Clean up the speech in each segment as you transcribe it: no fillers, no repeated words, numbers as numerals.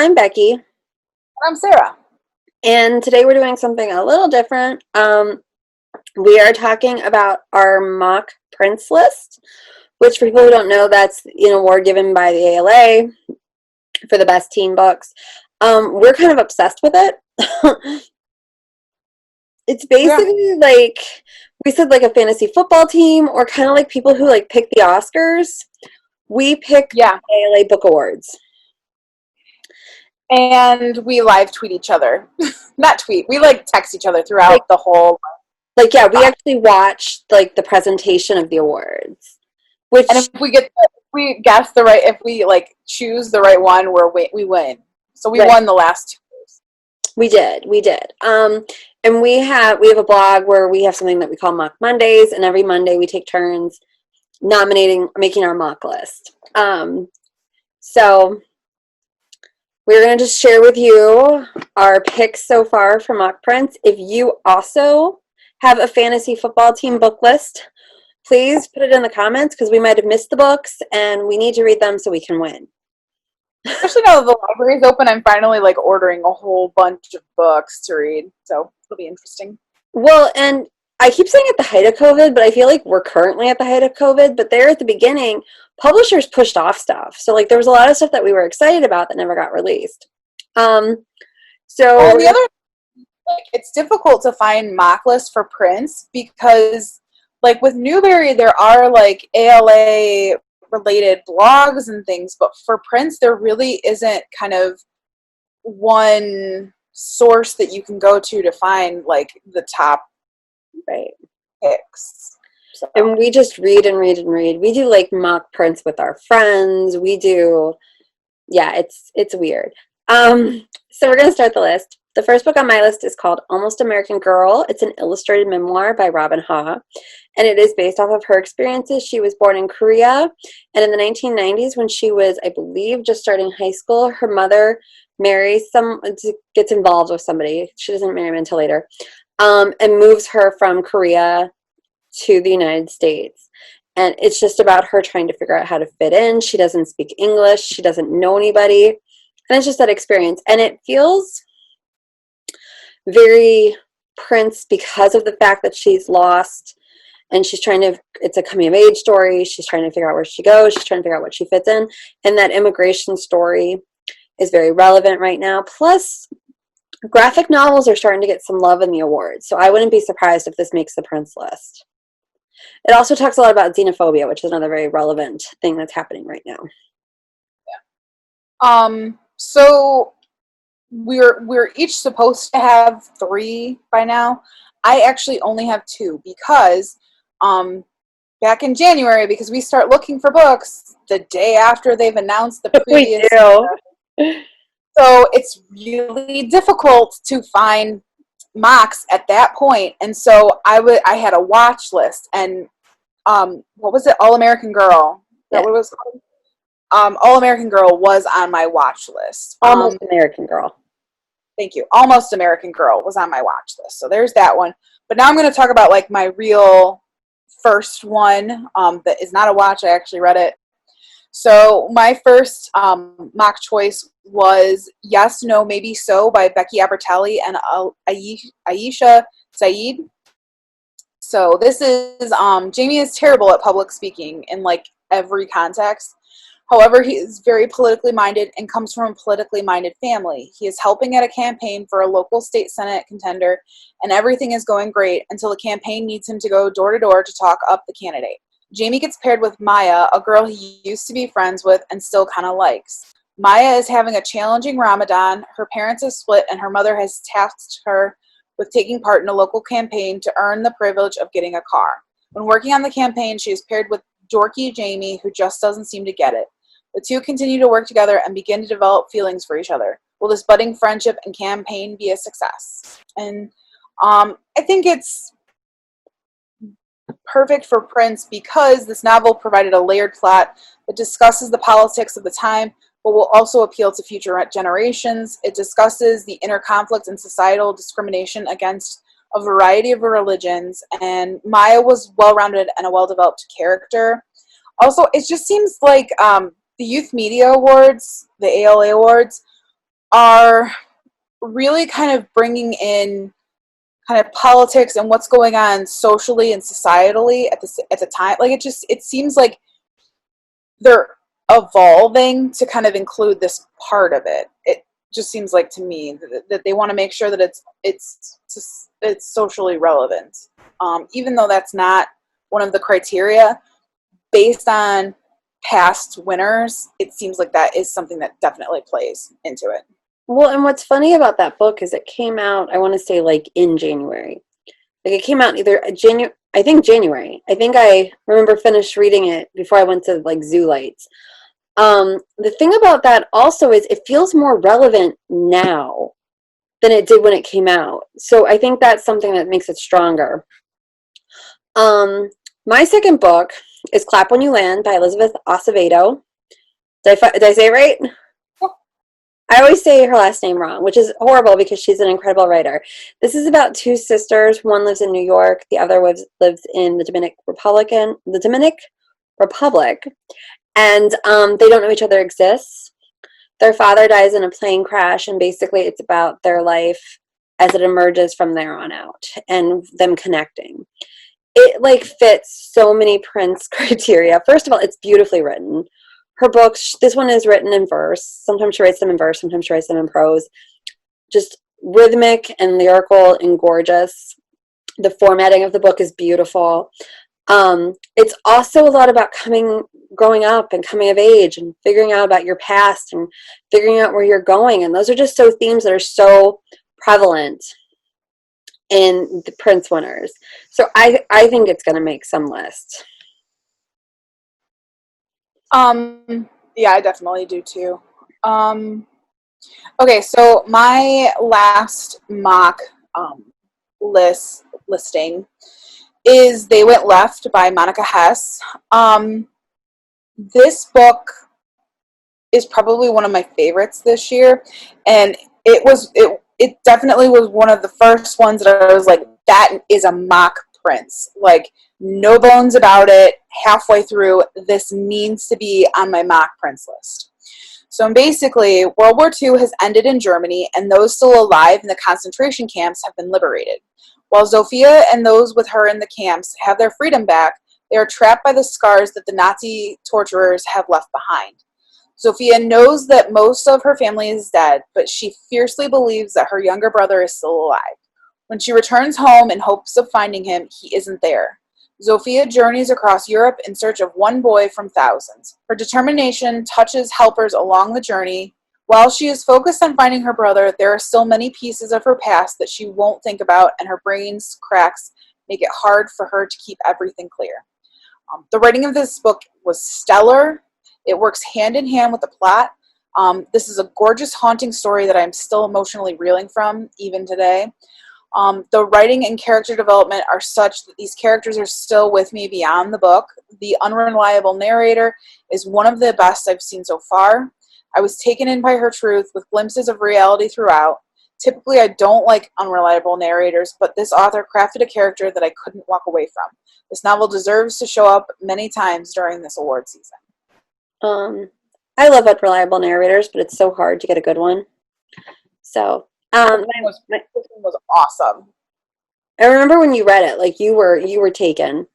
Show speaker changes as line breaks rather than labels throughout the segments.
I'm Becky,
I'm Sarah.
and today we're doing something a little different. We are talking about our mock Printz list, which for people who don't know, that's an award given by the ALA for the best teen books. We're kind of obsessed with it. It's
Yeah.
basically like we said, like a fantasy football team, or kind of like people who like pick the Oscars. We pick
Yeah.
ALA Book Awards.
And we live tweet each other. Not tweet. We text each other
Like,
throughout the whole
yeah, we
time.
actually watched like the presentation of the awards, which
And if we guess the right, if we choose the right one, we win. So we
right,
won the last 2 years.
we did. And we have a blog where we have something that we call Mock Mondays, and every Monday we take turns making our mock list. So we're going to just share with you our picks so far for mock Printz. If you also have a fantasy football team book list, please put it in the comments because we might have missed the books and we need to read them so we can win.
Especially now that the library's open, I'm finally ordering a whole bunch of books to read. So it'll be interesting.
Well, and I keep saying at the height of COVID, but I feel like we're currently at the height of COVID. But there at the beginning, publishers pushed off stuff. So there was a lot of stuff that we were excited about that never got released.
Well, and the other, it's difficult to find mock lists for Printz because, with Newberry, there are ALA related blogs and things, but for Printz, there really isn't kind of one source that you can go to find the top
right
picks. So.
And we just read and read and read. We do mock Printz with our friends. We do, yeah, it's weird. So we're gonna start the list. The first book on my list is called Almost American Girl. It's an illustrated memoir by Robin Ha, and it is based off of her experiences. She was born in Korea, and in the 1990s, when she was, I believe, just starting high school, her mother gets involved with somebody. She doesn't marry him until later, and moves her from Korea to the United States. And it's just about her trying to figure out how to fit in. She doesn't speak English. She doesn't know anybody. And it's just that experience. And it feels very Printz because of the fact that she's lost and it's a coming of age story. She's trying to figure out where she goes. She's trying to figure out what she fits in. And that immigration story is very relevant right now. Plus, graphic novels are starting to get some love in the awards. So I wouldn't be surprised if this makes the Printz list. It also talks a lot about xenophobia, which is another very relevant thing that's happening right now.
Yeah. So we're each supposed to have 3 by now. I actually only have 2 because back in January, because we start looking for books the day after they've announced the previous.
We do.
So it's really difficult to find mocks at that point, and so I had a watch list, and what was it? All American Girl. Is that what it was called? All American Girl was on my watch list.
Almost American Girl.
Thank you. Almost American Girl was on my watch list. So there's that one. But now I'm going to talk about my real first one that is not a watch. I actually read it. So my first mock choice was Yes, No, Maybe So by Becky Albertalli and Aisha Saeed. So this is Jamie is terrible at public speaking in every context. However, he is very politically minded and comes from a politically minded family. He is helping at a campaign for a local state senate contender, and everything is going great until the campaign needs him to go door to door to talk up the candidate. Jamie gets paired with Maya, a girl he used to be friends with and still kind of likes. Maya is having a challenging Ramadan. Her parents have split, and her mother has tasked her with taking part in a local campaign to earn the privilege of getting a car. When working on the campaign, she is paired with dorky Jamie, who just doesn't seem to get it. The two continue to work together and begin to develop feelings for each other. Will this budding friendship and campaign be a success? And I think it's perfect for Printz because this novel provided a layered plot that discusses the politics of the time, but will also appeal to future generations. It discusses the inner conflict and societal discrimination against a variety of religions, and Maya was well-rounded and a well-developed character. Also, it just seems like the Youth Media Awards, the ALA Awards, are really kind of bringing in kind of politics and what's going on socially and societally at the time. Like it seems like they're evolving to kind of include this part of it. It just seems like to me that they want to make sure that it's socially relevant, even though that's not one of the criteria. Based on past winners, it seems like that is something that definitely plays into it.
Well, and what's funny about that book is it came out, I want to say like in January. Like it came out either January, I think January. I think I remember finished reading it before I went to like Zoo Lights. The thing about that also is it feels more relevant now than it did when it came out. So I think that's something that makes it stronger. My second book is Clap When You Land by Elizabeth Acevedo. Did I say it right? I always say her last name wrong, which is horrible because she's an incredible writer. This is about two sisters. One lives in New York. The other lives in the Dominican Republic. And they don't know each other exists. Their father dies in a plane crash, and basically it's about their life as it emerges from there on out and them connecting. It like fits so many Printz criteria. First of all, it's beautifully written. Her books, this one is written in verse. Sometimes she writes them in verse, sometimes she writes them in prose. Just rhythmic and lyrical and gorgeous. The formatting of the book is beautiful. It's also a lot about growing up and coming of age and figuring out about your past and figuring out where you're going. And those are just so themes that are so prevalent in the Printz winners. So I think it's going to make some list.
Yeah, I definitely do too. Okay, so my last mock listing is They Went Left by Monica Hesse. This book is probably one of my favorites this year, and it definitely was one of the first ones that I was like, that is a mock Printz. Like, no bones about it. Halfway through, this needs to be on my mock Printz list. So basically, World War II has ended in Germany, and those still alive in the concentration camps have been liberated. While Zofia and those with her in the camps have their freedom back, they are trapped by the scars that the Nazi torturers have left behind. Zofia knows that most of her family is dead, but she fiercely believes that her younger brother is still alive. When she returns home in hopes of finding him, he isn't there. Zofia journeys across Europe in search of one boy from thousands. Her determination touches helpers along the journey. While she is focused on finding her brother, there are still many pieces of her past that she won't think about, and her brain's cracks make it hard for her to keep everything clear. The writing of this book was stellar. It works hand in hand with the plot. This is a gorgeous, haunting story that I'm still emotionally reeling from, even today. The writing and character development are such that these characters are still with me beyond the book. The unreliable narrator is one of the best I've seen so far. I was taken in by her truth with glimpses of reality throughout. Typically, I don't like unreliable narrators, but this author crafted a character that I couldn't walk away from. This novel deserves to show up many times during this award season.
I love unreliable narrators, but it's so hard to get a good one. So,
this one was awesome.
I remember when you read it, like you were taken,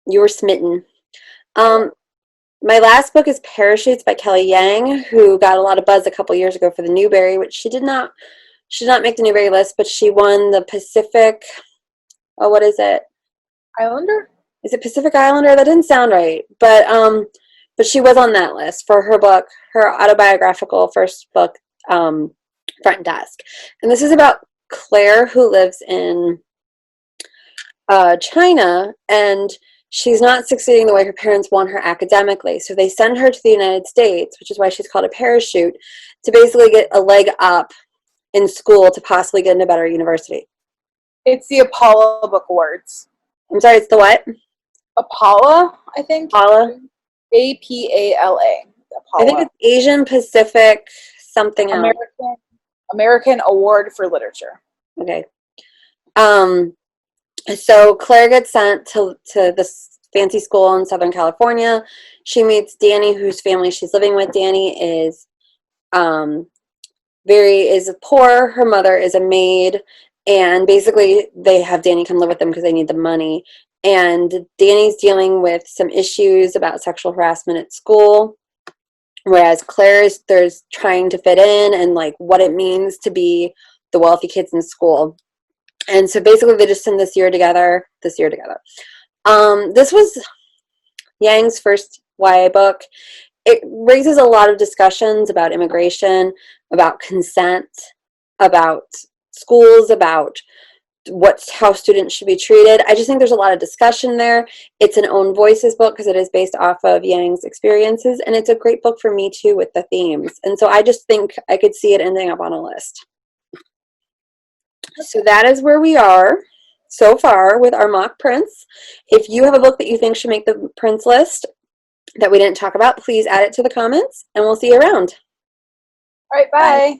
you were smitten. My last book is Parachutes by Kelly Yang, who got a lot of buzz a couple years ago for the Newbery, which she did not make the Newbery list, but she won the Pacific. Oh, what is it?
Islander?
Is it Pacific Islander? That didn't sound right, but she was on that list for her book, her autobiographical first book, Front Desk. And this is about Claire, who lives in China, and she's not succeeding the way her parents want her academically. So they send her to the United States, which is why she's called a parachute, to basically get a leg up in school to possibly get into a better university.
It's the Apollo Book Awards.
I'm sorry, it's the what?
Apollo, I think.
Apollo?
APALA.
I think it's Asian Pacific something else.
American Award for Literature.
Okay. So Claire gets sent to this fancy school in Southern California. She meets Danny, whose family she's living with. Danny is is poor. Her mother is a maid, and basically they have Danny come live with them because they need the money. And Danny's dealing with some issues about sexual harassment at school, whereas Claire's there's trying to fit in and like what it means to be the wealthy kids in school. And so basically they just send this year together. This was Yang's first YA book. It raises a lot of discussions about immigration, about consent, about schools, about how students should be treated. I just think there's a lot of discussion there. It's an own voices book because it is based off of Yang's experiences, and it's a great book for me too with the themes. And so I just think I could see it ending up on a list. So that is where we are so far with our mock Printz. If you have a book that you think should make the Printz list that we didn't talk about, please add it to the comments, and we'll see you around.
All right, bye.